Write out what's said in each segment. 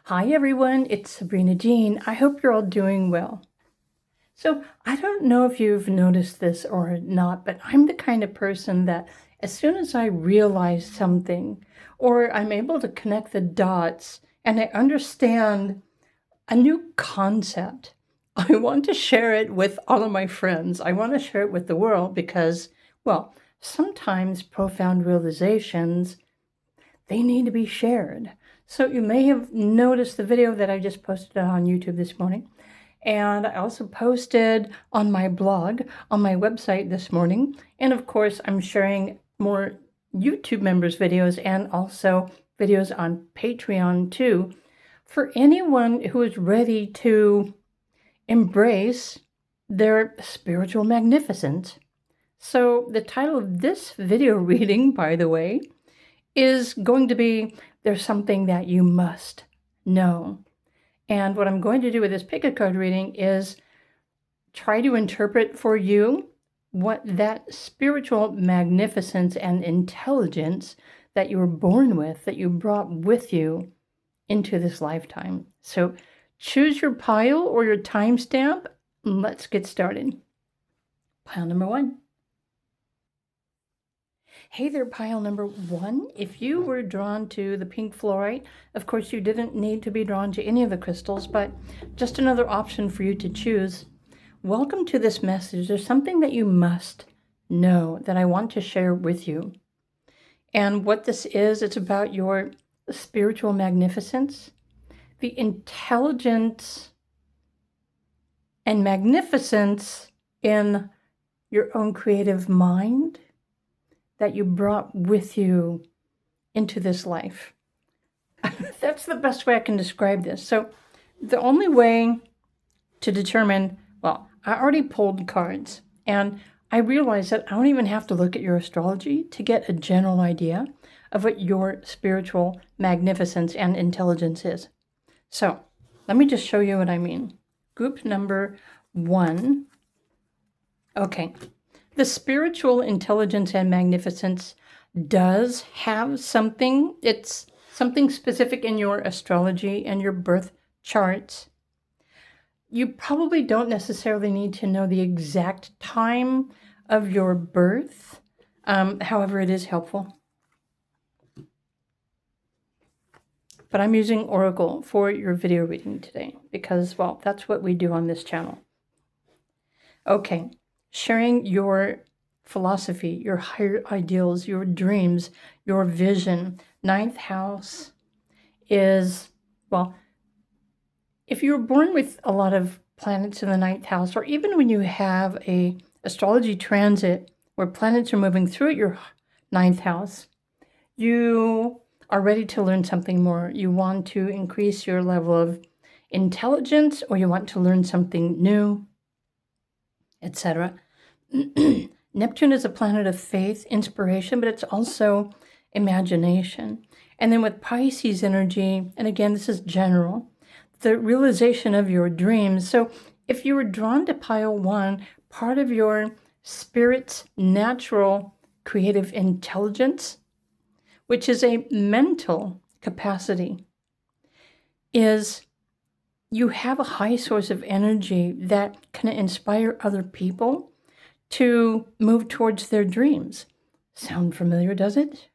Hi everyone, it's Sabrina Jean. I hope you're all doing well. So I don't know if you've noticed this or not, but I'm the kind of person that as soon as I realize something or I'm able to connect the dots and I understand a new concept, I want to share it with all of my friends. I want to share it with the world because, well, sometimes profound realizations, they need to be shared. So you may have noticed the video that I just posted on YouTube this morning. And I also posted on my blog, on my website this morning. And of course, I'm sharing more YouTube members' videos and also videos on Patreon too, for anyone who is ready to embrace their spiritual magnificence. So the title of this video reading, by the way, is going to be There's Something That You Must Know. And what I'm going to do with this pick a card reading is try to interpret for you what that spiritual magnificence and intelligence that you were born with, that you brought with you into this lifetime. So choose your pile or your timestamp. Let's get started. Pile number 1. Hey there, pile number 1. If you were drawn to the pink fluorite, of course you didn't need to be drawn to any of the crystals, but just another option for you to choose. Welcome to this message. There's something that you must know that I want to share with you. And what this is, it's about your spiritual magnificence, the intelligence and magnificence in your own creative mind that you brought with you into this life. That's the best way I can describe this. So the only way to determine, well, I already pulled cards and I realized that I don't even have to look at your astrology to get a general idea of what your spiritual magnificence and intelligence is. So let me just show you what I mean. Group number 1. Okay. The spiritual intelligence and magnificence does have something. It's something specific in your astrology and your birth charts. You probably don't necessarily need to know the exact time of your birth. However, it is helpful. But I'm using Oracle for your video reading today because, well, that's what we do on this channel. Okay. Sharing your philosophy, your higher ideals, your dreams, your vision. 9th house is, well, if you were born with a lot of planets in the 9th house, or even when you have a astrology transit where planets are moving through your 9th house, you are ready to learn something more. You want to increase your level of intelligence, or you want to learn something new, etc. Neptune is a planet of faith, inspiration, but it's also imagination. And then with Pisces energy, and again, this is general, the realization of your dreams. So if you were drawn to pile 1, part of your spirit's natural creative intelligence, which is a mental capacity, is you have a high source of energy that can inspire other people to move towards their dreams. Sound familiar, does it?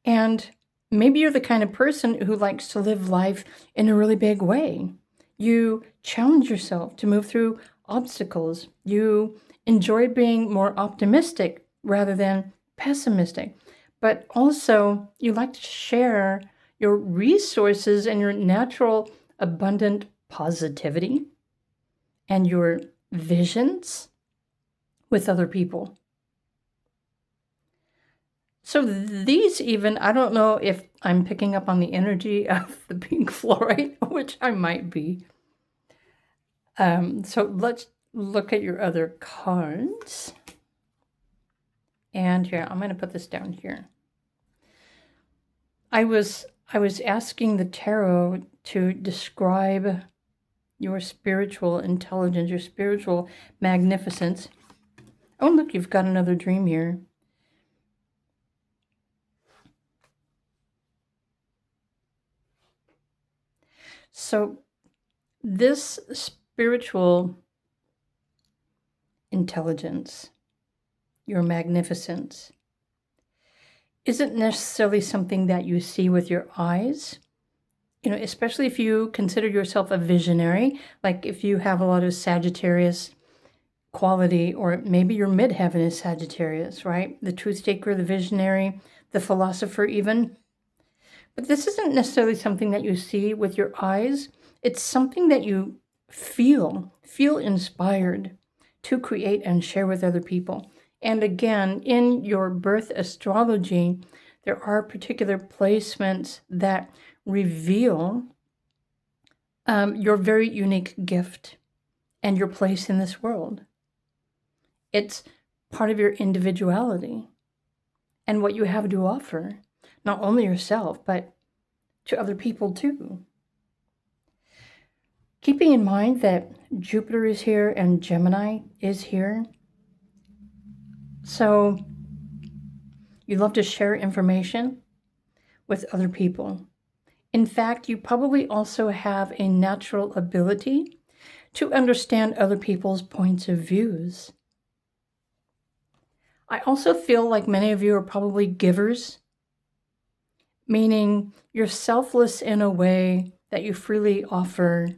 And maybe you're the kind of person who likes to live life in a really big way. You challenge yourself to move through obstacles. You enjoy being more optimistic rather than pessimistic. But also, you like to share your resources and your natural, abundant positivity and your visions with other people. So these even, I don't know if I'm picking up on the energy of the pink fluorite, which I might be. So let's look at your other cards. And here, I'm going to put this down here. I was asking the tarot to describe your spiritual intelligence, your spiritual magnificence. Oh, look, you've got another dream here. So this spiritual intelligence, your magnificence, isn't necessarily something that you see with your eyes. You know, especially if you consider yourself a visionary, like if you have a lot of Sagittarius quality, or maybe your midheaven is Sagittarius, right? The truth taker, the visionary, the philosopher even. But this isn't necessarily something that you see with your eyes. It's something that you feel inspired to create and share with other people. And again, in your birth astrology, there are particular placements that reveal your very unique gift and your place in this world. It's part of your individuality and what you have to offer, not only yourself, but to other people too. Keeping in mind that Jupiter is here and Gemini is here. So you love to share information with other people. In fact, you probably also have a natural ability to understand other people's points of views. I also feel like many of you are probably givers, meaning you're selfless in a way that you freely offer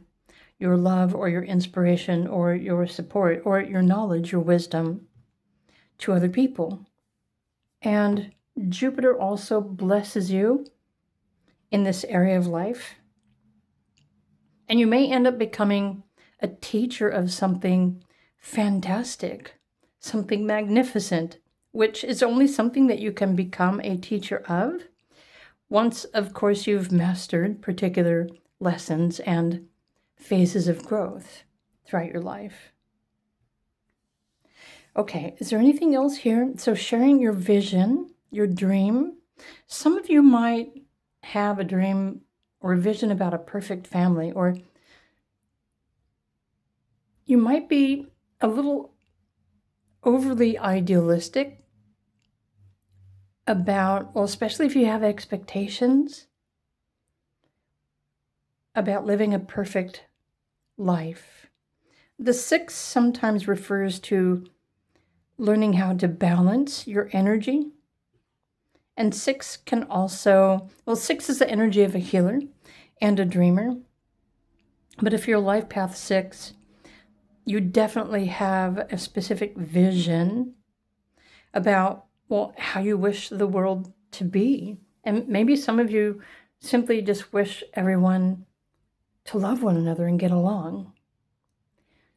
your love or your inspiration or your support or your knowledge, your wisdom to other people. And Jupiter also blesses you in this area of life. And you may end up becoming a teacher of something fantastic, something magnificent, which is only something that you can become a teacher of once, of course, you've mastered particular lessons and phases of growth throughout your life. Okay, is there anything else here? So sharing your vision, your dream. Some of you might have a dream or a vision about a perfect family, or you might be a little overly idealistic about, well, especially if you have expectations about living a perfect life. The 6 sometimes refers to learning how to balance your energy. And 6 can also, well, 6 is the energy of a healer and a dreamer. But if you're life path 6, you definitely have a specific vision about, well, how you wish the world to be. And maybe some of you simply just wish everyone to love one another and get along.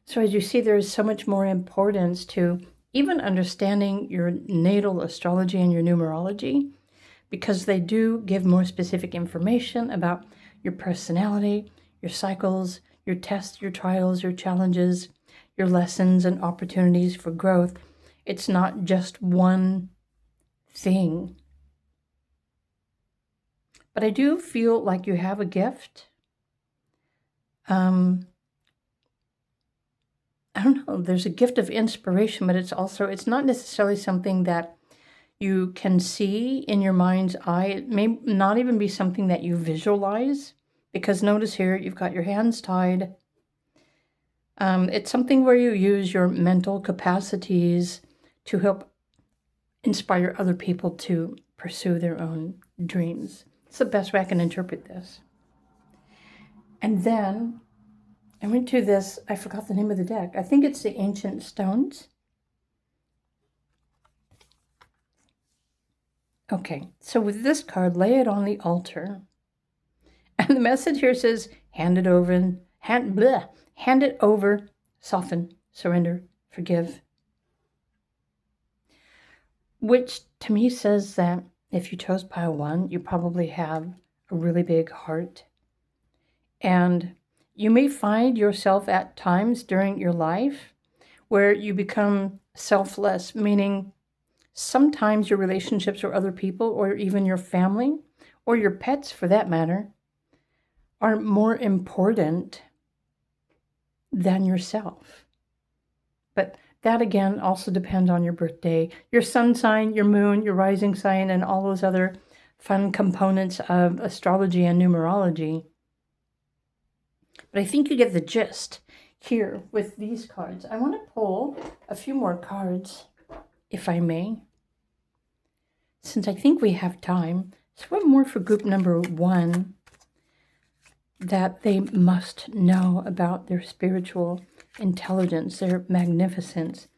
So as you see, there is so much more importance to even understanding your natal astrology and your numerology, because they do give more specific information about your personality, your cycles, your tests, your trials, your challenges, your lessons and opportunities for growth. It's not just one thing. But I do feel like you have a gift. I don't know, there's a gift of inspiration, but it's not necessarily something that you can see in your mind's eye. It may not even be something that you visualize, because notice here, you've got your hands tied. It's something where you use your mental capacities to help inspire other people to pursue their own dreams. It's the best way I can interpret this. And then I went to this, I forgot the name of the deck. I think it's the Ancient Stones. Okay, so with this card, lay it on the altar. And the message here says, hand it over, hand it over, soften, surrender, forgive. Which to me says that if you chose pile 1, you probably have a really big heart. And you may find yourself at times during your life where you become selfless, meaning sometimes your relationships with other people, or even your family, or your pets for that matter, are more important than yourself. But that again also depends on your birthday, your sun sign, your moon, your rising sign, and all those other fun components of astrology and numerology. But I think you get the gist here with these cards. I want to pull a few more cards, if I may, since I think we have time. So one more for group number 1, that they must know about their spiritual intelligence, their magnificence,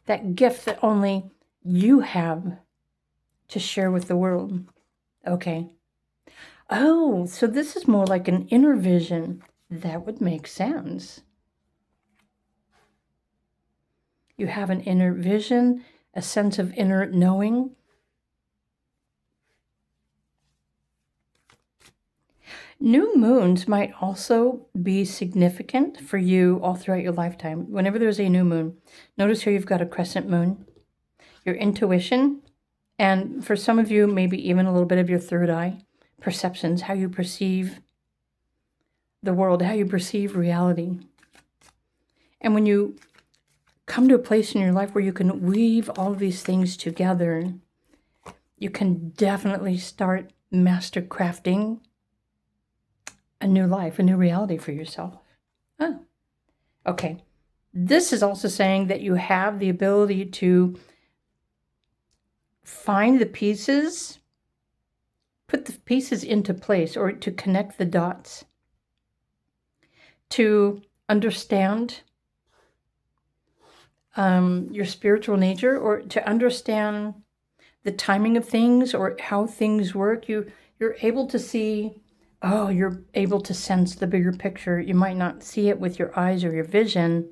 that gift that only you have to share with the world. Okay. Oh, so this is more like an inner vision. That would make sense. You have an inner vision, a sense of inner knowing. New moons might also be significant for you all throughout your lifetime. Whenever there's a new moon, notice here you've got a crescent moon, your intuition, and for some of you, maybe even a little bit of your third eye, perceptions, how you perceive the world, how you perceive reality. And when you come to a place in your life where you can weave all of these things together, you can definitely start master crafting a new life, a new reality for yourself. Oh, okay. This is also saying that you have the ability to find the pieces, put the pieces into place, or to connect the dots, to understand your spiritual nature, or to understand the timing of things or how things work. You're able to see, you're able to sense the bigger picture. You might not see it with your eyes or your vision,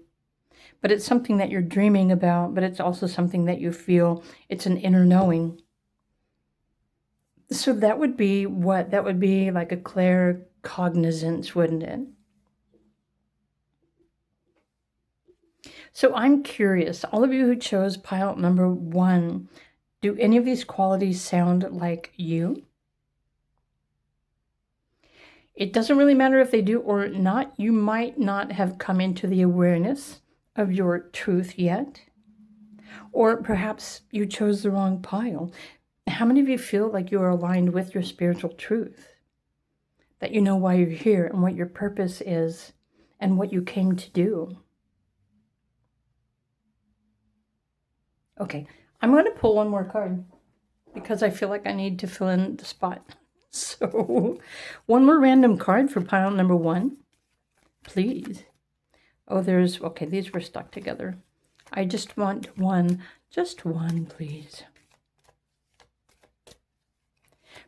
but it's something that you're dreaming about, but it's also something that you feel. It's an inner knowing. So that would be what? That would be like a claircognizance, wouldn't it? So I'm curious, all of you who chose pile number 1, do any of these qualities sound like you? It doesn't really matter if they do or not. You might not have come into the awareness of your truth yet. Or perhaps you chose the wrong pile. How many of you feel like you are aligned with your spiritual truth? That you know why you're here and what your purpose is and what you came to do? Okay, I'm going to pull one more card because I feel like I need to fill in the spot. So, one more random card for pile number 1, please. Oh, okay, these were stuck together. I just want one, just one, please.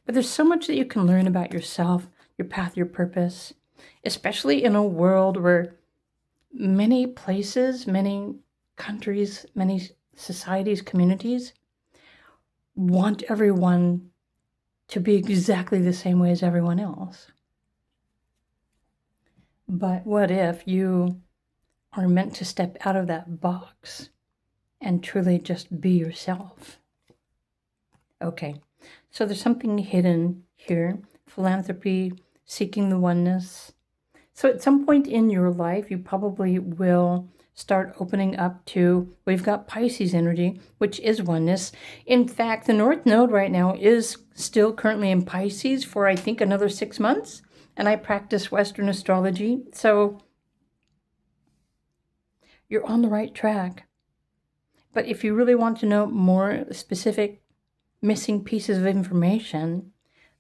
But there's so much that you can learn about yourself, your path, your purpose, especially in a world where many places, many countries, many societies, communities want everyone to be exactly the same way as everyone else. But what if you are meant to step out of that box and truly just be yourself? Okay, so there's something hidden here. Philanthropy, seeking the oneness. So at some point in your life, you probably will start opening up to, we've got Pisces energy, which is oneness. In fact, the North Node right now is still currently in Pisces for, I think, another 6 months. And I practice Western astrology. So you're on the right track. But if you really want to know more specific missing pieces of information,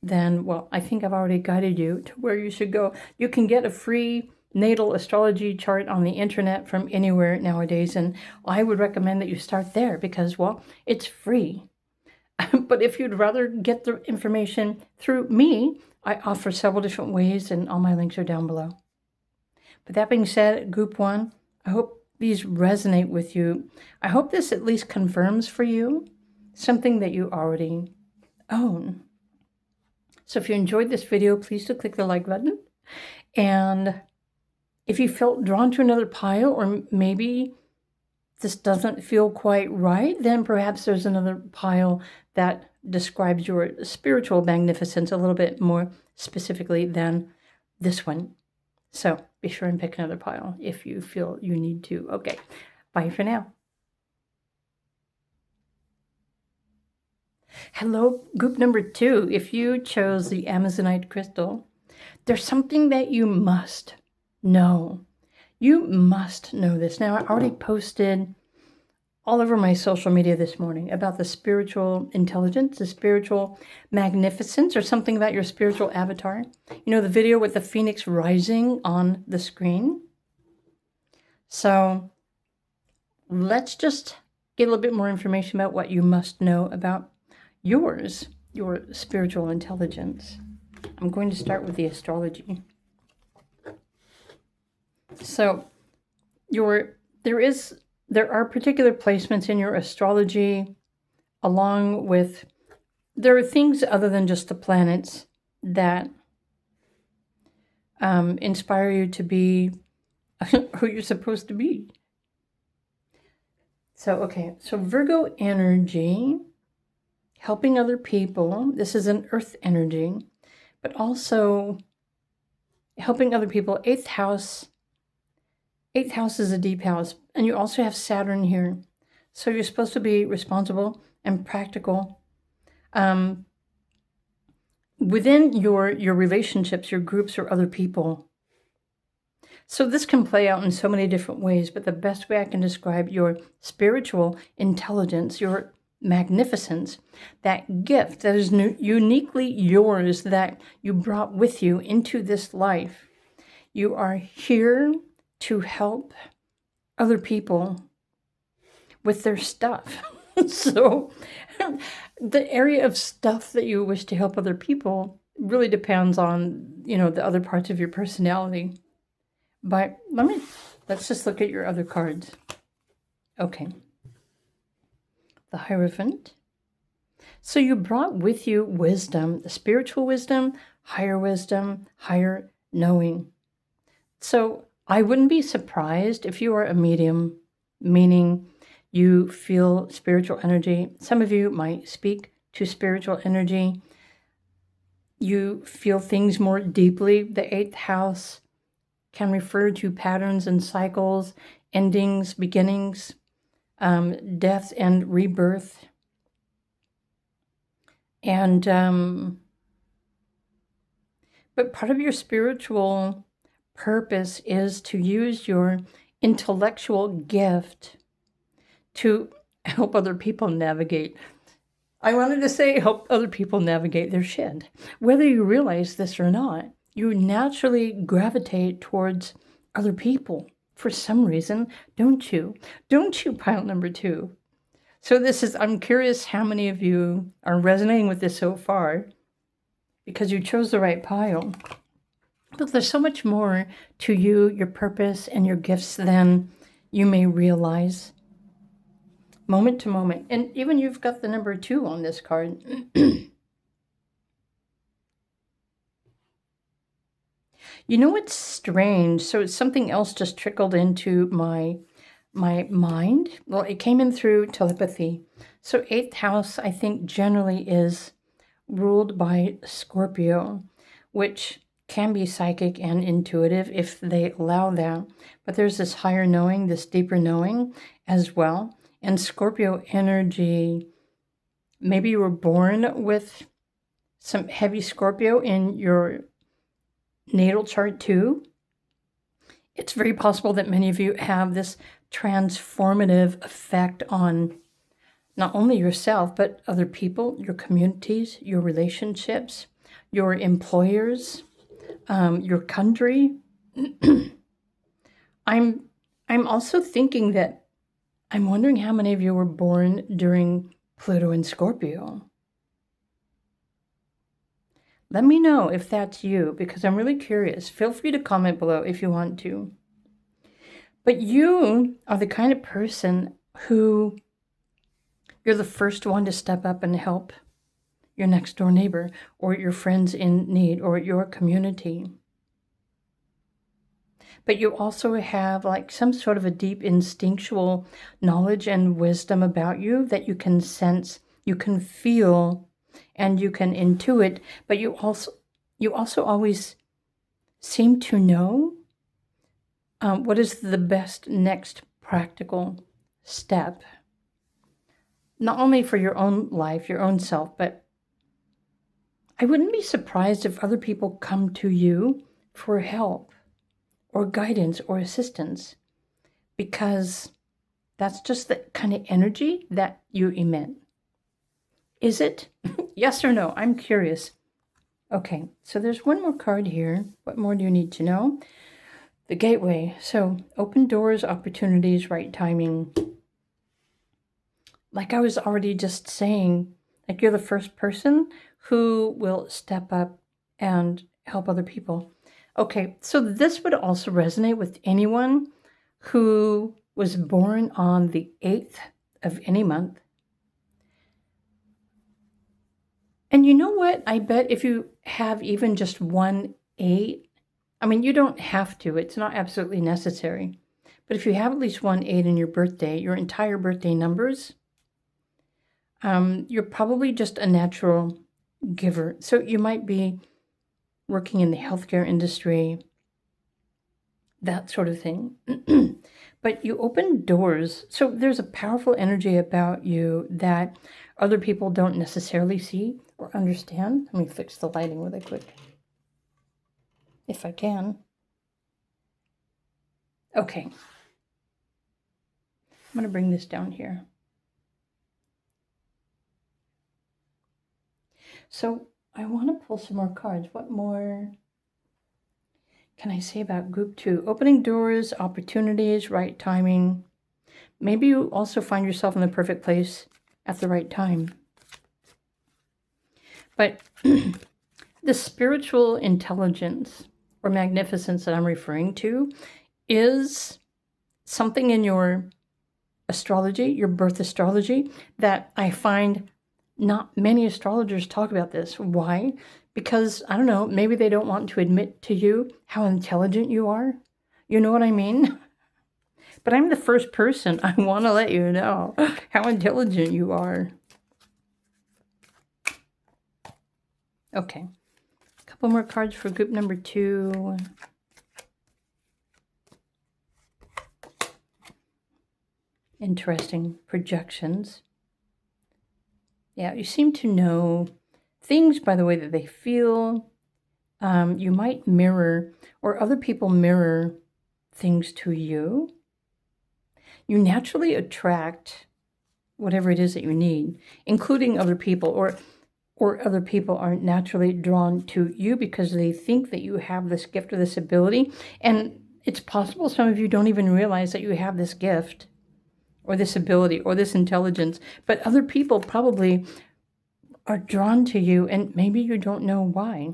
then, well, I think I've already guided you to where you should go. You can get a free natal astrology chart on the internet from anywhere nowadays, and I would recommend that you start there because, well, it's free. But if you'd rather get the information through me, I offer several different ways, and all my links are down below. But that being said, group 1, I hope these resonate with you. I hope this at least confirms for you something that you already own. So if you enjoyed this video, please do click the like button. And if you felt drawn to another pile, or maybe this doesn't feel quite right, then perhaps there's another pile that describes your spiritual magnificence a little bit more specifically than this one. So be sure and pick another pile if you feel you need to. Okay, bye for now. Hello, group number 2. If you chose the Amazonite crystal, there's something that you must No, you must know this. Now, I already posted all over my social media this morning about the spiritual intelligence, the spiritual magnificence, or something about your spiritual avatar. You know, the video with the phoenix rising on the screen. So let's just get a little bit more information about what you must know about yours, your spiritual intelligence. I'm going to start with the astrology. So there are particular placements in your astrology, along with, there are things other than just the planets that inspire you to be who you're supposed to be. So Virgo energy, helping other people. This is an earth energy, but also helping other people. Eighth house is a deep house, and you also have Saturn here. So you're supposed to be responsible and practical. Within your relationships, your groups, or other people. So this can play out in so many different ways, but the best way I can describe your spiritual intelligence, your magnificence, that gift that is uniquely yours, that you brought with you into this life. You are here to help other people with their stuff. So the area of stuff that you wish to help other people really depends on, the other parts of your personality. But let's just look at your other cards. Okay. The Hierophant. So you brought with you wisdom, the spiritual wisdom, higher knowing. So I wouldn't be surprised if you are a medium, meaning you feel spiritual energy. Some of you might speak to spiritual energy. You feel things more deeply. The 8th house can refer to patterns and cycles, endings, beginnings, death and rebirth. And but part of your spiritual purpose is to use your intellectual gift to help other people navigate. I wanted to say help other people navigate their shit. Whether you realize this or not, you naturally gravitate towards other people for some reason, don't you? Don't you, pile number 2? So I'm curious how many of you are resonating with this so far, because you chose the right pile. But there's so much more to you, your purpose, and your gifts than you may realize. Moment to moment. And even you've got the number 2 on this card. You know what's strange? So something else just trickled into my mind. Well, it came in through telepathy. So 8th house, I think, generally is ruled by Scorpio, which can be psychic and intuitive if they allow that. But there's this higher knowing, this deeper knowing as well. And Scorpio energy, maybe you were born with some heavy Scorpio in your natal chart too. It's very possible that many of you have this transformative effect on not only yourself, but other people, your communities, your relationships, your employers, your country. I'm also thinking that I'm wondering how many of you were born during Pluto and Scorpio. Let me know if that's you, because I'm really curious. Feel free to comment below if you want to. But you are the kind of person who you're the first one to step up and help your next door neighbor or your friends in need or your community. But you also have like some sort of a deep instinctual knowledge and wisdom about you that you can sense, you can feel, and you can intuit, but you also always seem to know what is the best next practical step, not only for your own life, your own self, but I wouldn't be surprised if other people come to you for help or guidance or assistance, because that's just the kind of energy that you emit. Is it? Yes or no? I'm curious. Okay, so there's one more card here. What more do you need to know? The gateway. So open doors, opportunities, right timing. Like I was already just saying, like you're the first person who will step up and help other people. Okay, so this would also resonate with anyone who was born on the 8th of any month. And you know what? I bet if you have even just 1/8, I mean, you don't have to. It's not absolutely necessary. But if you have at least 1/8 in your birthday, your entire birthday numbers, you're probably just a natural giver. So you might be working in the healthcare industry, that sort of thing. But you open doors. So there's a powerful energy about you that other people don't necessarily see or understand. Let me fix the lighting really quick, if I can. Okay. I'm going to bring this down here. So I want to pull some more cards. What more can I say about group 2? Opening doors, opportunities, right timing. Maybe you also find yourself in the perfect place at the right time. But the spiritual intelligence or magnificence that I'm referring to is something in your astrology, your birth astrology, that I find not many astrologers talk about this. Why? Because, I don't know, maybe they don't want to admit to you how intelligent you are. You know what I mean? But I'm the first person I want to let you know how intelligent you are. Okay. A couple more cards for group number 2. Interesting projections. Yeah, you seem to know things by the way that they feel. You might mirror, or other people mirror things to you. You naturally attract whatever it is that you need, including other people, or other people aren't naturally drawn to you because they think that you have this gift or this ability. And it's possible some of you don't even realize that you have this gift or this ability or this intelligence, but other people probably are drawn to you, and maybe you don't know why.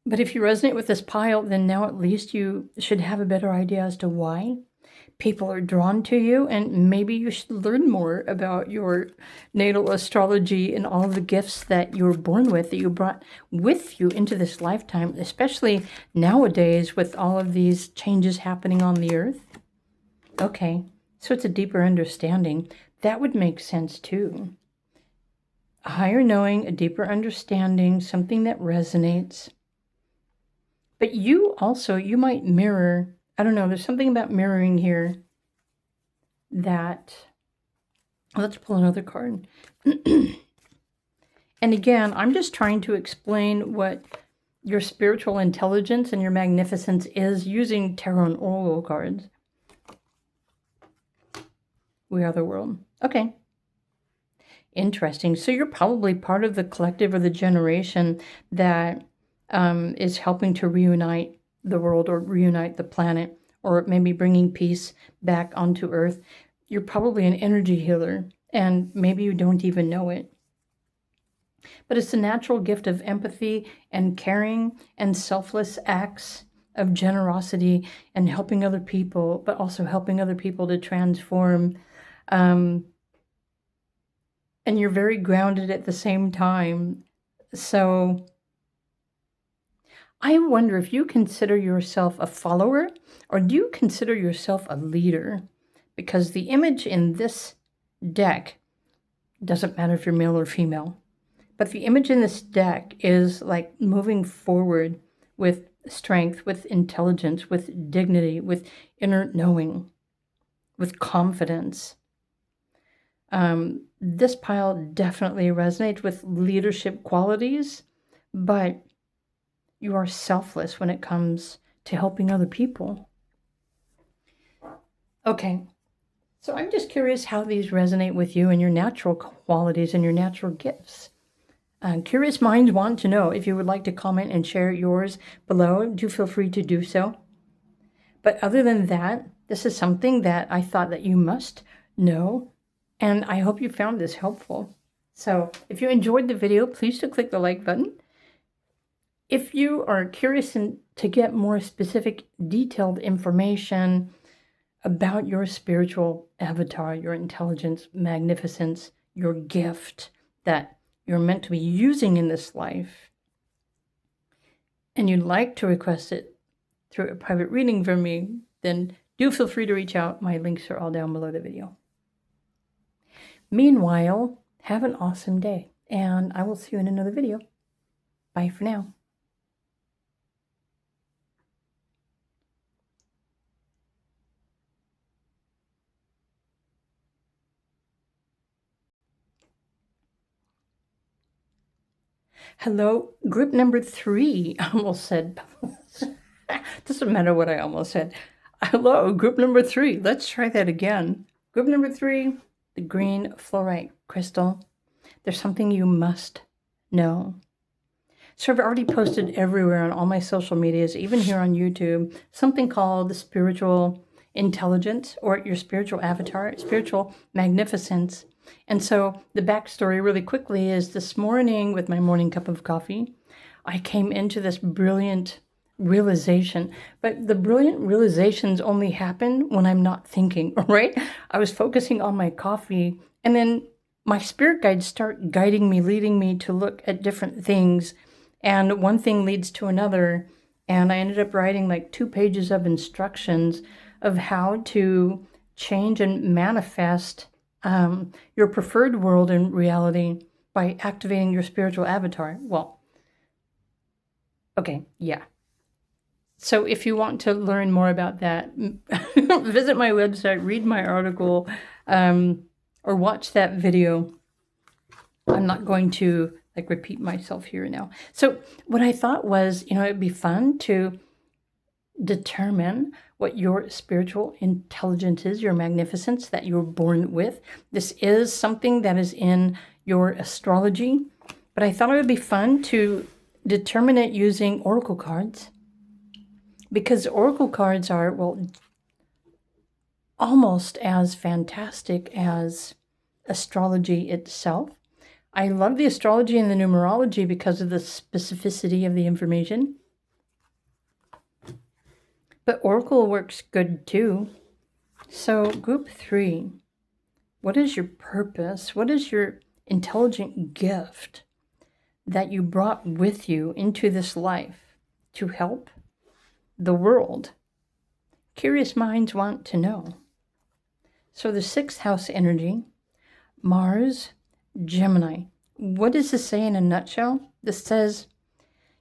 But if you resonate with this pile, then now at least you should have a better idea as to why people are drawn to you, and maybe you should learn more about your natal astrology and all of the gifts that you were born with, that you brought with you into this lifetime, especially nowadays with all of these changes happening on the earth. Okay, so it's a deeper understanding. That would make sense too. A higher knowing, a deeper understanding, something that resonates. But you also, you might mirror, I don't know, there's something about mirroring here that, let's pull another card. And again, I'm just trying to explain what your spiritual intelligence and your magnificence is using tarot and oracle cards. We are the world. Okay. Interesting. So you're probably part of the collective or the generation that is helping to reunite the world or reunite the planet, or maybe bringing peace back onto Earth. You're probably an energy healer, and maybe you don't even know it. But it's a natural gift of empathy and caring and selfless acts of generosity and helping other people, but also helping other people to transform. And you're very grounded at the same time. So I wonder if you consider yourself a follower, or do you consider yourself a leader? Because the image in this deck, doesn't matter if you're male or female, but the image in this deck is like moving forward with strength, with intelligence, with dignity, with inner knowing, with confidence. This pile definitely resonates with leadership qualities, but you are selfless when it comes to helping other people. Okay, so I'm just curious how these resonate with you and your natural qualities and your natural gifts. Curious minds want to know. If you would like to comment and share yours below, do feel free to do so. But other than that, this is something that I thought that you must know, and I hope you found this helpful. So if you enjoyed the video, please do click the like button. If you are curious to get more specific, detailed information about your spiritual avatar, your intelligence, magnificence, your gift that you're meant to be using in this life, and you'd like to request it through a private reading from me, then do feel free to reach out. My links are all down below the video. Meanwhile, have an awesome day, and I will see you in another video. Bye for now. Hello, group number 3. I almost said, doesn't matter what I almost said. Hello, group number 3. Let's try that again. Group number 3, the green fluorite crystal. There's something you must know. So I've already posted everywhere on all my social medias, even here on YouTube, something called spiritual intelligence, or your spiritual avatar, spiritual magnificence. And so the backstory really quickly is this morning with my morning cup of coffee, I came into this brilliant realization. But the brilliant realizations only happen when I'm not thinking, right? I was focusing on my coffee, and then my spirit guides start guiding me, leading me to look at different things. And one thing leads to another. And I ended up writing like 2 pages of instructions of how to change and manifest your preferred world and reality by activating your spiritual avatar. Well, okay, yeah. So if you want to learn more about that, visit my website, read my article, or watch that video. I'm not going to repeat myself here now. So what I thought was, it'd be fun to determine what your spiritual intelligence is, your magnificence that you're born with. This is something that is in your astrology, but I thought it would be fun to determine it using oracle cards, because oracle cards are, well, almost as fantastic as astrology itself. I love the astrology and the numerology because of the specificity of the information. But oracle works good too. So group 3, what is your purpose? What is your intelligent gift that you brought with you into this life to help the world? Curious minds want to know. So the 6th house energy, Mars, Gemini. What does this say in a nutshell? This says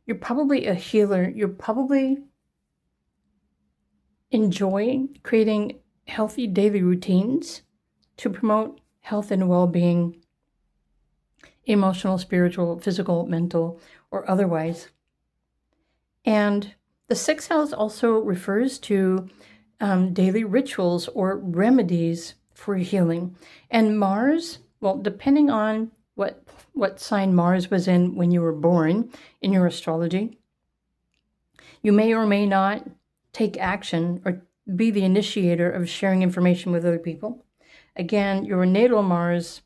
you're probably a healer. You're probably enjoy creating healthy daily routines to promote health and well-being, emotional, spiritual, physical, mental, or otherwise. And the 6th house also refers to daily rituals or remedies for healing. And Mars, well, depending on what sign Mars was in when you were born in your astrology, you may or may not take action or be the initiator of sharing information with other people. Again, your natal Mars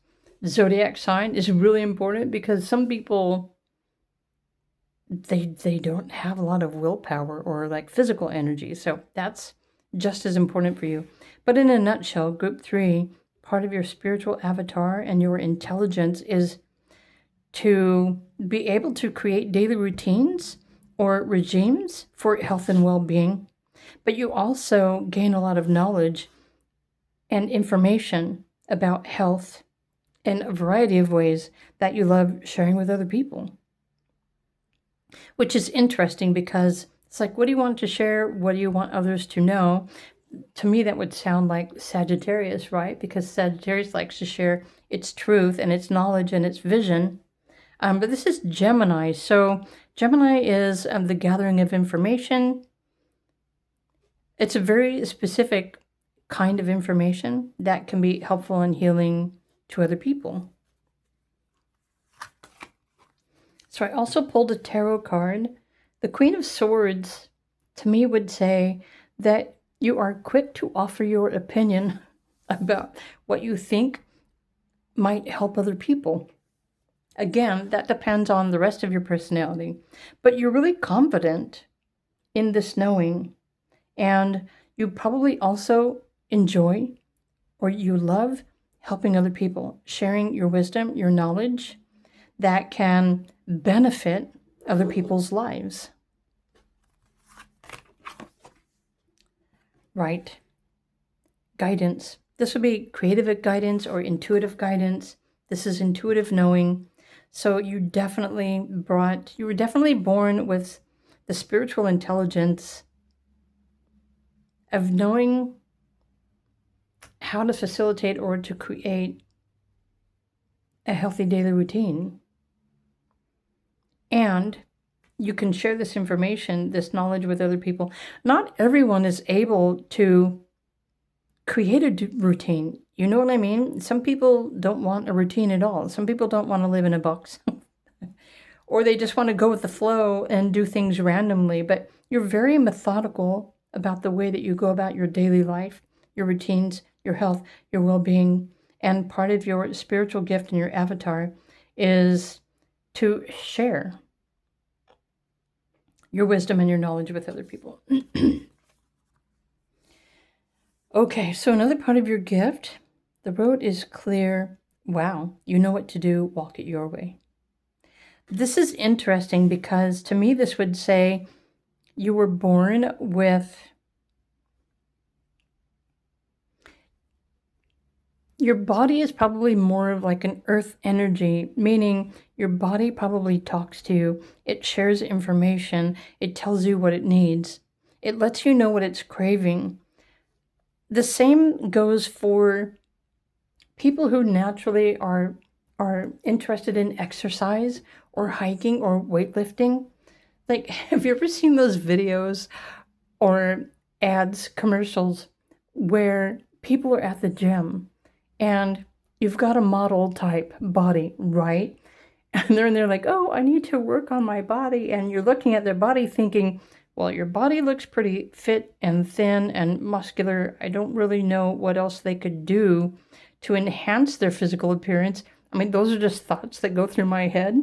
zodiac sign is really important because some people, they don't have a lot of willpower or physical energy. So that's just as important for you. But in a nutshell, group 3, part of your spiritual avatar and your intelligence is to be able to create daily routines or regimes for health and well-being. But you also gain a lot of knowledge and information about health in a variety of ways that you love sharing with other people. Which is interesting because it's what do you want to share? What do you want others to know? To me, that would sound like Sagittarius, right? Because Sagittarius likes to share its truth and its knowledge and its vision. But this is Gemini. So Gemini is the gathering of information, It's a very specific kind of information that can be helpful and healing to other people. So I also pulled a tarot card. The Queen of Swords, to me, would say that you are quick to offer your opinion about what you think might help other people. Again, that depends on the rest of your personality, but you're really confident in this knowing, and you probably also enjoy or you love helping other people, sharing your wisdom, your knowledge that can benefit other people's lives. Right. Guidance. This would be creative guidance or intuitive guidance. This is intuitive knowing. So you were definitely born with the spiritual intelligence of knowing how to facilitate or to create a healthy daily routine. And you can share this information, this knowledge with other people. Not everyone is able to create a routine. You know what I mean? Some people don't want a routine at all. Some people don't want to live in a box. Or they just want to go with the flow and do things randomly. But you're very methodical about the way that you go about your daily life, your routines, your health, your well-being. And part of your spiritual gift and your avatar is to share your wisdom and your knowledge with other people. Okay, so another part of your gift, the road is clear. Wow, you know what to do, walk it your way. This is interesting because to me this would say you were born with your body is probably more of like an earth energy, meaning your body probably talks to you. It shares information. It tells you what it needs. It lets you know what it's craving. The same goes for people who naturally are interested in exercise or hiking or weightlifting. Like, have you ever seen those videos or ads, commercials, where people are at the gym and you've got a model type body, right? And they're in there like, oh, I need to work on my body. And you're looking at their body thinking, well, your body looks pretty fit and thin and muscular. I don't really know what else they could do to enhance their physical appearance. I mean, those are just thoughts that go through my head.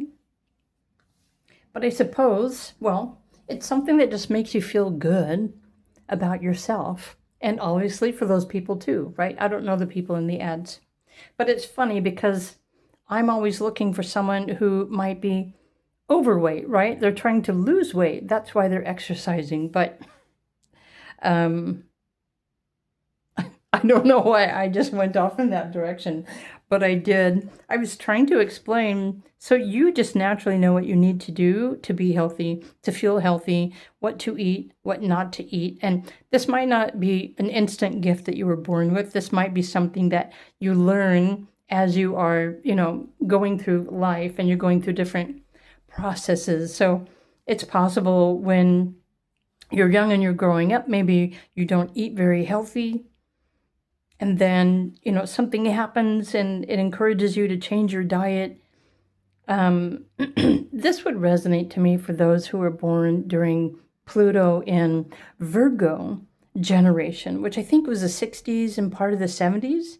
But I suppose, well, it's something that just makes you feel good about yourself. And obviously for those people too, right? I don't know the people in the ads. But it's funny because I'm always looking for someone who might be overweight, right? They're trying to lose weight. That's why they're exercising. But I don't know why I just went off in that direction, but I did. I was trying to explain. So you just naturally know what you need to do to be healthy, to feel healthy, what to eat, what not to eat. And this might not be an instant gift that you were born with. This might be something that you learn as you are, going through life and you're going through different processes. So it's possible when you're young and you're growing up, maybe you don't eat very healthy. And then, something happens and it encourages you to change your diet. This would resonate to me for those who were born during Pluto in Virgo generation, which I think was the 60s and part of the 70s,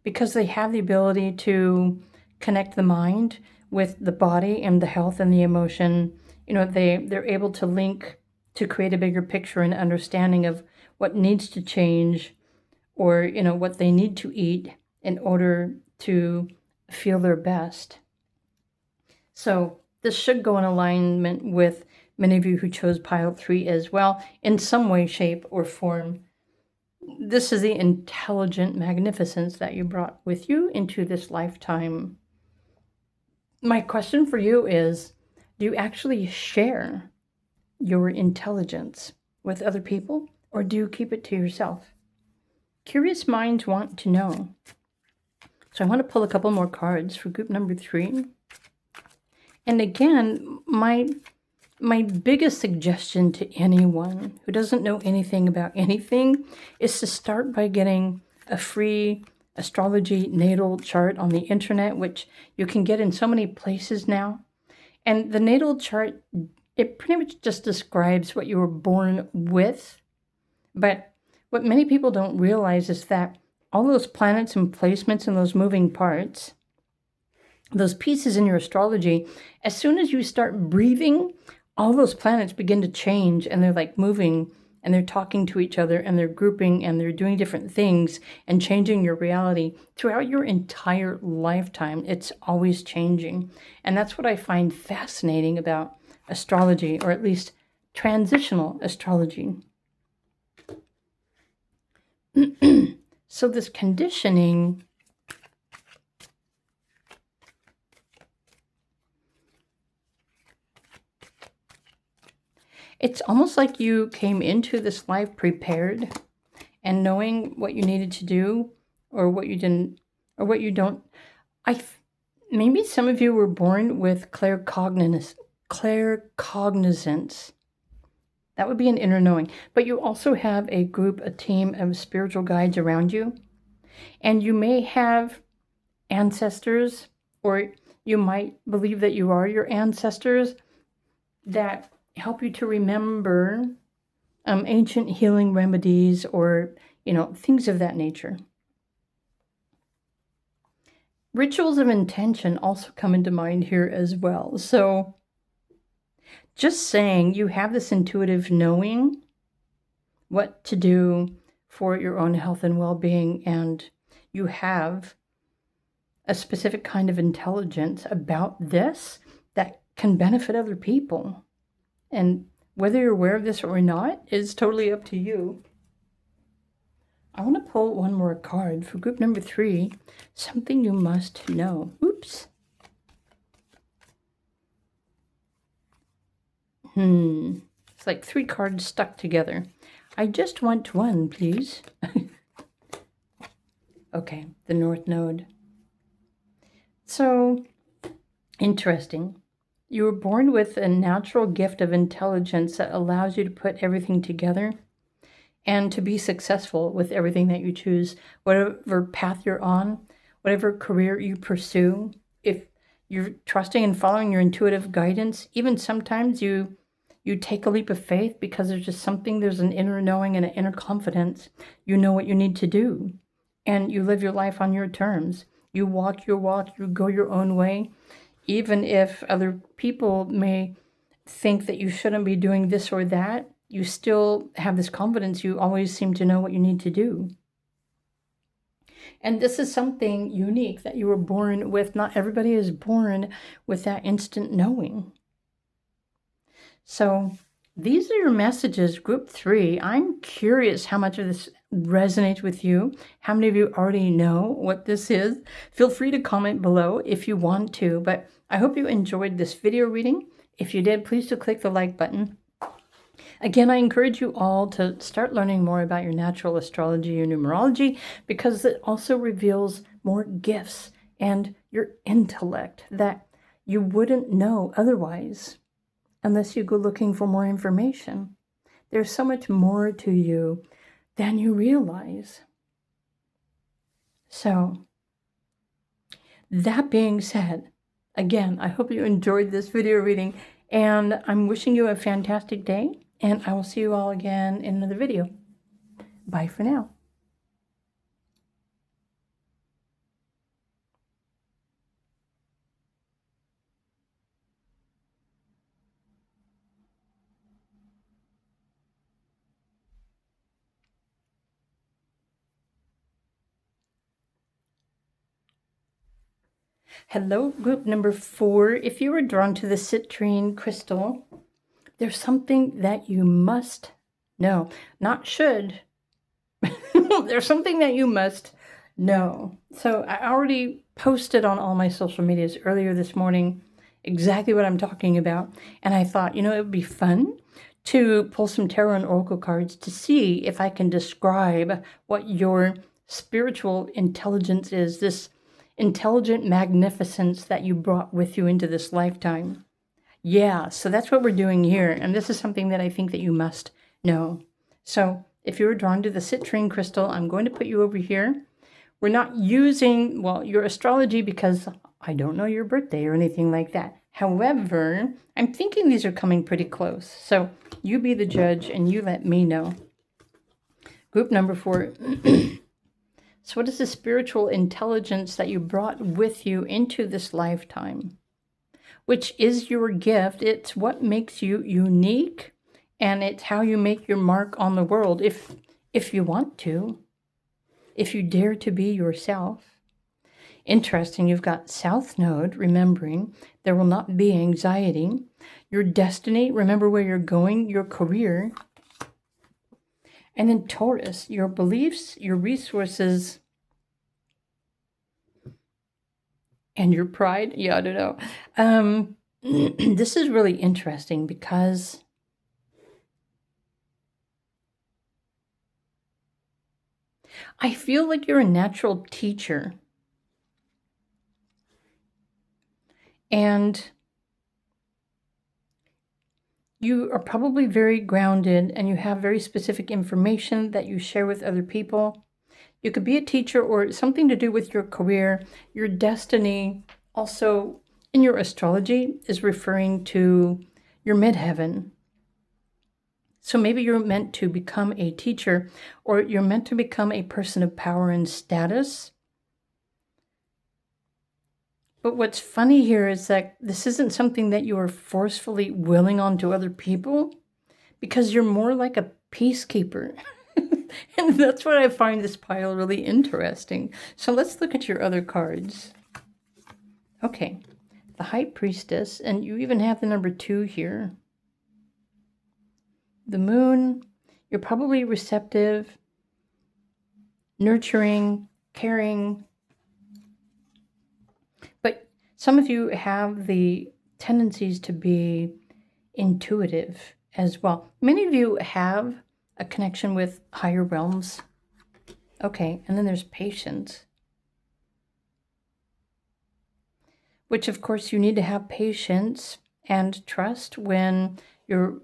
because they have the ability to connect the mind with the body and the health and the emotion. They're able to link to create a bigger picture and understanding of what needs to change, or what they need to eat in order to feel their best. So this should go in alignment with many of you who chose pile 3 as well, in some way, shape, or form. This is the intelligent magnificence that you brought with you into this lifetime. My question for you is, do you actually share your intelligence with other people, or do you keep it to yourself? Curious minds want to know. So I want to pull a couple more cards for group number 3. And again, my My biggest suggestion to anyone who doesn't know anything about anything is to start by getting a free astrology natal chart on the internet, which you can get in so many places now. And the natal chart, it pretty much just describes what you were born with. But what many people don't realize is that all those planets and placements and those moving parts, those pieces in your astrology, as soon as you start breathing, all those planets begin to change, and they're like moving, and they're talking to each other, and they're grouping, and they're doing different things and changing your reality throughout your entire lifetime. It's always changing. And that's what I find fascinating about astrology, or at least transitional astrology. So this conditioning, it's almost like you came into this life prepared and knowing what you needed to do, or what you didn't, or what you don't. Maybe some of you were born with claircognizance. That would be an inner knowing. But you also have a group, a team of spiritual guides around you. And you may have ancestors, or you might believe that you are your ancestors, that help you to remember ancient healing remedies, or, things of that nature. Rituals of intention also come into mind here as well. So just saying you have this intuitive knowing what to do for your own health and well-being, and you have a specific kind of intelligence about this that can benefit other people. And whether you're aware of this or not is totally up to you. I want to pull one more card for group number 3, something you must know. Oops. It's like 3 cards stuck together. I just want one, please. Okay, the North Node. So, interesting. You were born with a natural gift of intelligence that allows you to put everything together and to be successful with everything that you choose, whatever path you're on, whatever career you pursue. If you're trusting and following your intuitive guidance, even sometimes you take a leap of faith because there's an inner knowing and an inner confidence. You know what you need to do, and you live your life on your terms. You walk your walk, you go your own way, even if other people may think that you shouldn't be doing this or that. You still have this confidence. You always seem to know what you need to do. And this is something unique that you were born with. Not everybody is born with that instant knowing. So these are your messages, group 3. I'm curious how much of this resonates with you. How many of you already know what this is? Feel free to comment below if you want to, but I hope you enjoyed this video reading. If you did, please do click the like button. Again, I encourage you all to start learning more about your natural astrology or numerology, because it also reveals more gifts and your intellect that you wouldn't know otherwise unless you go looking for more information. There's so much more to you than you realize. So, that being said, again, I hope you enjoyed this video reading, and I'm wishing you a fantastic day, and I will see you all again in another video. Bye for now. Hello, group number 4. If you were drawn to the citrine crystal, there's something that you must know. Not should. There's something that you must know. So I already posted on all my social medias earlier this morning exactly what I'm talking about. And I thought, it would be fun to pull some tarot and oracle cards to see if I can describe what your spiritual intelligence is, this intelligent magnificence that you brought with you into this lifetime. Yeah, so that's what we're doing here. And this is something that I think that you must know. So if you're drawn to the citrine crystal, I'm going to put you over here. We're not using, well, your astrology because I don't know your birthday or anything like that. However, I'm thinking these are coming pretty close. So you be the judge and you let me know. Group number 4. So what is the spiritual intelligence that you brought with you into this lifetime? Which is your gift. It's what makes you unique, and it's how you make your mark on the world if you want to, if you dare to be yourself. Interesting, you've got South Node, remembering there will not be anxiety. Your destiny, remember where you're going, your career. And then Taurus, your beliefs, your resources, and your pride. Yeah, I don't know. This is really interesting because I feel like you're a natural teacher. And you are probably very grounded and you have very specific information that you share with other people. You could be a teacher or something to do with your career. Your destiny also in your astrology is referring to your midheaven. So maybe you're meant to become a teacher, or you're meant to become a person of power and status. But what's funny here is that this isn't something that you are forcefully willing onto other people, because you're more like a peacekeeper. And that's what I find this pile really interesting. So let's look at your other cards. Okay, the High Priestess, and you even have the number 2 here. The Moon, you're probably receptive, nurturing, caring. But some of you have the tendencies to be intuitive as well. Many of you have a connection with higher realms. Okay, and then there's patience. Which, of course, you need to have patience and trust when you're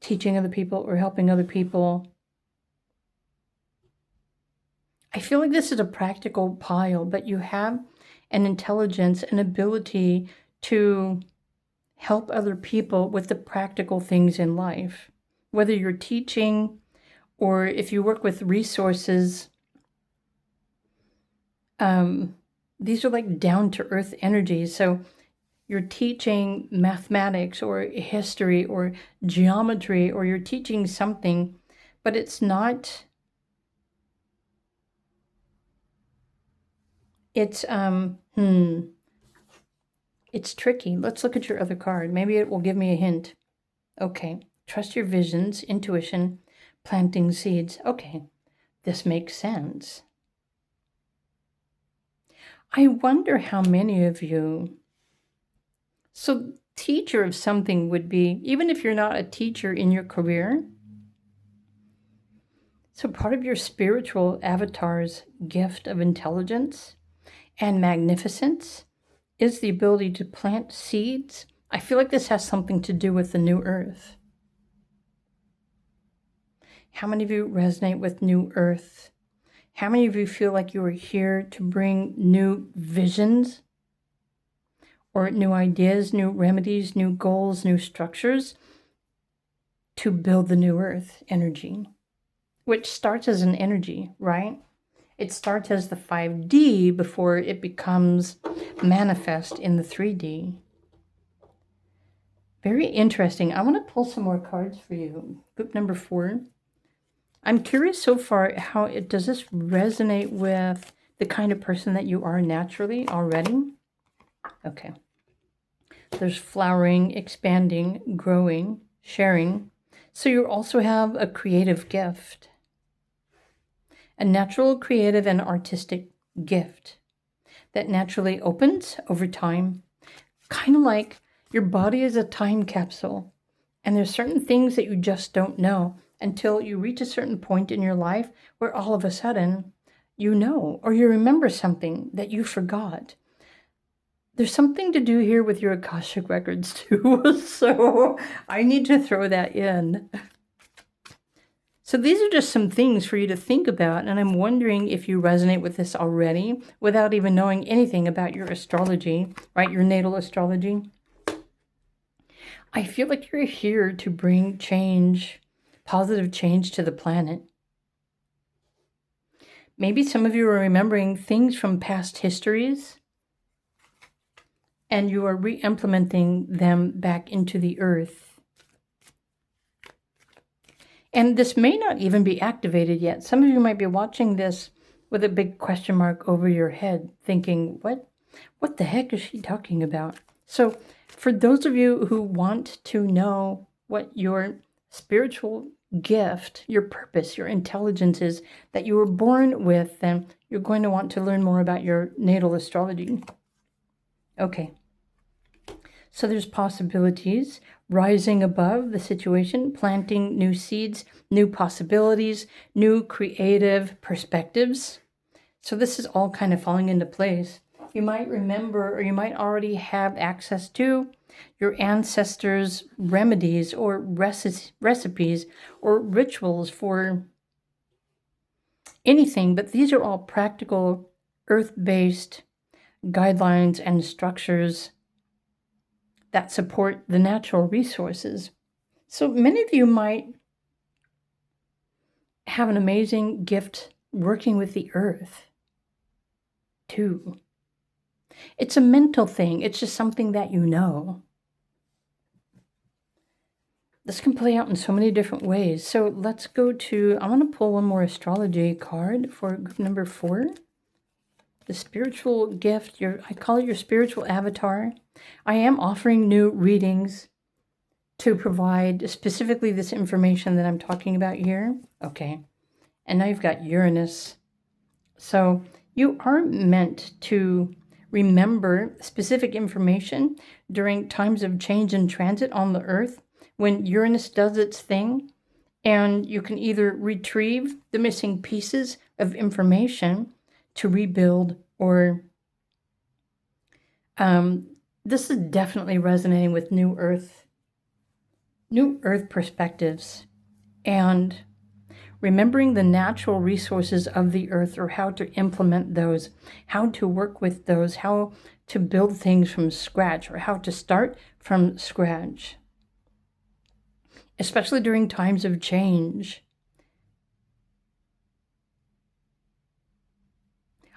teaching other people or helping other people. I feel like this is a practical pile, but you have an intelligence, an ability to help other people with the practical things in life. Whether you're teaching or if you work with resources, these are like down-to-earth energies. So you're teaching mathematics or history or geometry, or you're teaching something, but it's not, it's tricky. Let's look at your other card. Maybe it will give me a hint. Okay, trust your visions, intuition, planting seeds. Okay, this makes sense. I wonder how many of you, so teacher of something would be, even if you're not a teacher in your career, so part of your spiritual avatar's gift of intelligence and magnificence is the ability to plant seeds. I feel like this has something to do with the new earth. How many of you resonate with new earth? How many of you feel like you are here to bring new visions or new ideas, new remedies, new goals, new structures to build the new earth energy, which starts as an energy, right? It starts as the 5D before it becomes manifest in the 3D. Very interesting. I want to pull some more cards for you. Group number 4. I'm curious so far, does this resonate with the kind of person that you are naturally already? Okay. There's flowering, expanding, growing, sharing. So you also have a creative gift. A natural, creative, and artistic gift that naturally opens over time. Kind of like your body is a time capsule. And there's certain things that you just don't know until you reach a certain point in your life where all of a sudden you know, or you remember something that you forgot. There's something to do here with your Akashic records too, so I need to throw that in. So these are just some things for you to think about, and I'm wondering if you resonate with this already without even knowing anything about your astrology, right? Your natal astrology. I feel like you're here to bring change, positive change to the planet. Maybe some of you are remembering things from past histories, and you are re-implementing them back into the earth. And this may not even be activated yet. Some of you might be watching this with a big question mark over your head, thinking, what the heck is she talking about? So for those of you who want to know what your spiritual gift, your purpose, your intelligence is that you were born with, then you're going to want to learn more about your natal astrology. Okay. So there's possibilities, rising above the situation, planting new seeds, new possibilities, new creative perspectives. So this is all kind of falling into place. You might remember, or you might already have access to your ancestors' remedies or recipes or rituals for anything, but these are all practical, earth-based guidelines and structures that support the natural resources. So many of you might have an amazing gift working with the earth, too. It's a mental thing. It's just something that you know. This can play out in so many different ways. So let's go to, I want to pull one more astrology card for group number 4. The spiritual gift, I call it your spiritual avatar. I am offering new readings to provide specifically this information that I'm talking about here. Okay. And now you've got Uranus. So you are meant to remember specific information during times of change and transit on the earth when Uranus does its thing, and you can either retrieve the missing pieces of information to rebuild, or this is definitely resonating with new earth perspectives, and remembering the natural resources of the earth, or how to implement those, how to work with those, how to build things from scratch, or how to start from scratch, especially during times of change.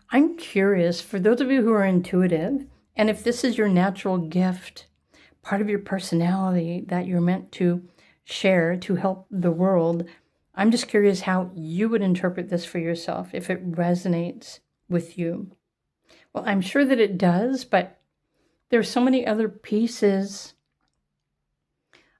I'm curious, for those of you who are intuitive, and if this is your natural gift, part of your personality that you're meant to share to help the world, I'm just curious how you would interpret this for yourself, if it resonates with you. Well, I'm sure that it does, but there's so many other pieces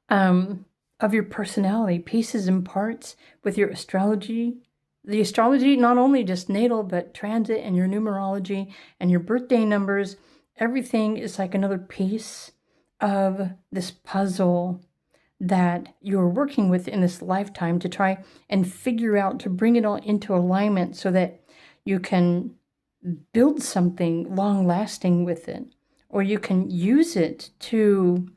of your personality, pieces and parts with your astrology. The astrology, not only just natal, but transit and your numerology and your birthday numbers, everything is like another piece of this puzzle that you're working with in this lifetime to try and figure out, to bring it all into alignment so that you can build something long-lasting with it, or you can use it to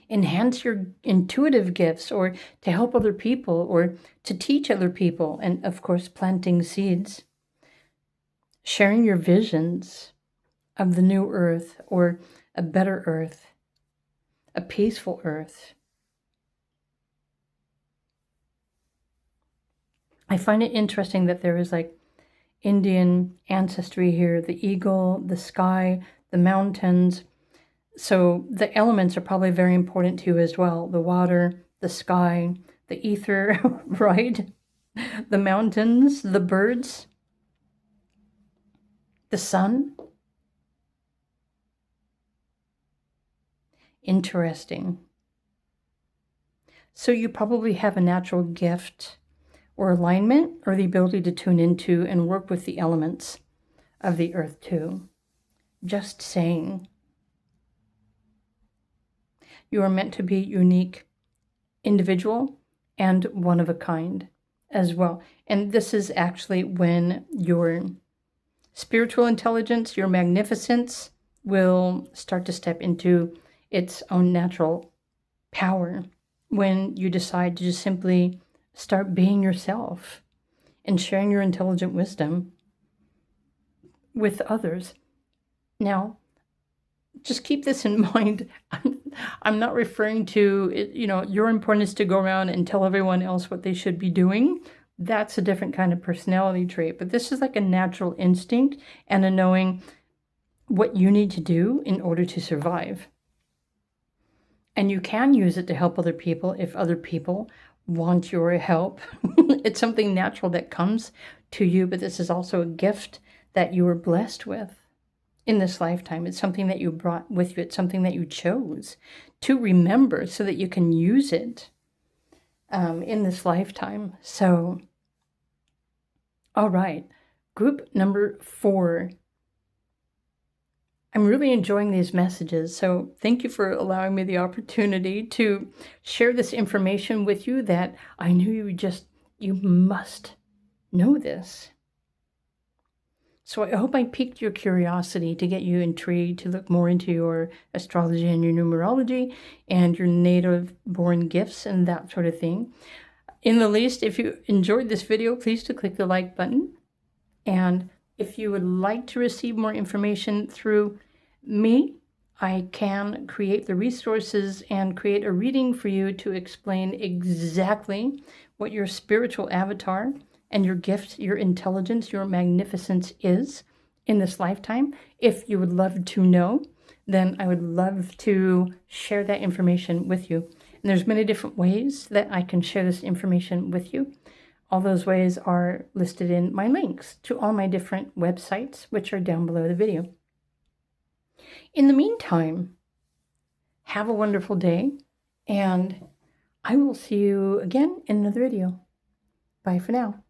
enhance your intuitive gifts, or to help other people, or to teach other people, and of course planting seeds, sharing your visions of the new earth, or a better earth, a peaceful earth. I find it interesting that there is like Indian ancestry here, the eagle, the sky, the mountains. So the elements are probably very important to you as well. The water, the sky, the ether, right? The mountains, the birds, the sun. Interesting. So you probably have a natural gift or alignment, or the ability to tune into and work with the elements of the earth too. Just saying. You are meant to be unique, individual, and one of a kind as well. And this is actually when your spiritual intelligence, your magnificence, will start to step into its own natural power when you decide to just simply start being yourself and sharing your intelligent wisdom with others. Now, just keep this in mind. I'm not referring to, your importance to go around and tell everyone else what they should be doing. That's a different kind of personality trait. But this is like a natural instinct and a knowing what you need to do in order to survive. And you can use it to help other people if other people want your help. It's something natural that comes to you, but this is also a gift that you were blessed with in this lifetime. It's something that you brought with you. It's something that you chose to remember so that you can use it in this lifetime. So, all right, group number 4. I'm really enjoying these messages, so thank you for allowing me the opportunity to share this information with you that I knew you must know this. So I hope I piqued your curiosity to get you intrigued to look more into your astrology and your numerology and your native-born gifts and that sort of thing. In the least, if you enjoyed this video, please do click the like button. And if you would like to receive more information through me, I can create the resources and create a reading for you to explain exactly what your spiritual avatar and your gift, your intelligence, your magnificence is in this lifetime. If you would love to know, then I would love to share that information with you. And there's many different ways that I can share this information with you. All those ways are listed in my links to all my different websites, which are down below the video. In the meantime, have a wonderful day, and I will see you again in another video. Bye for now.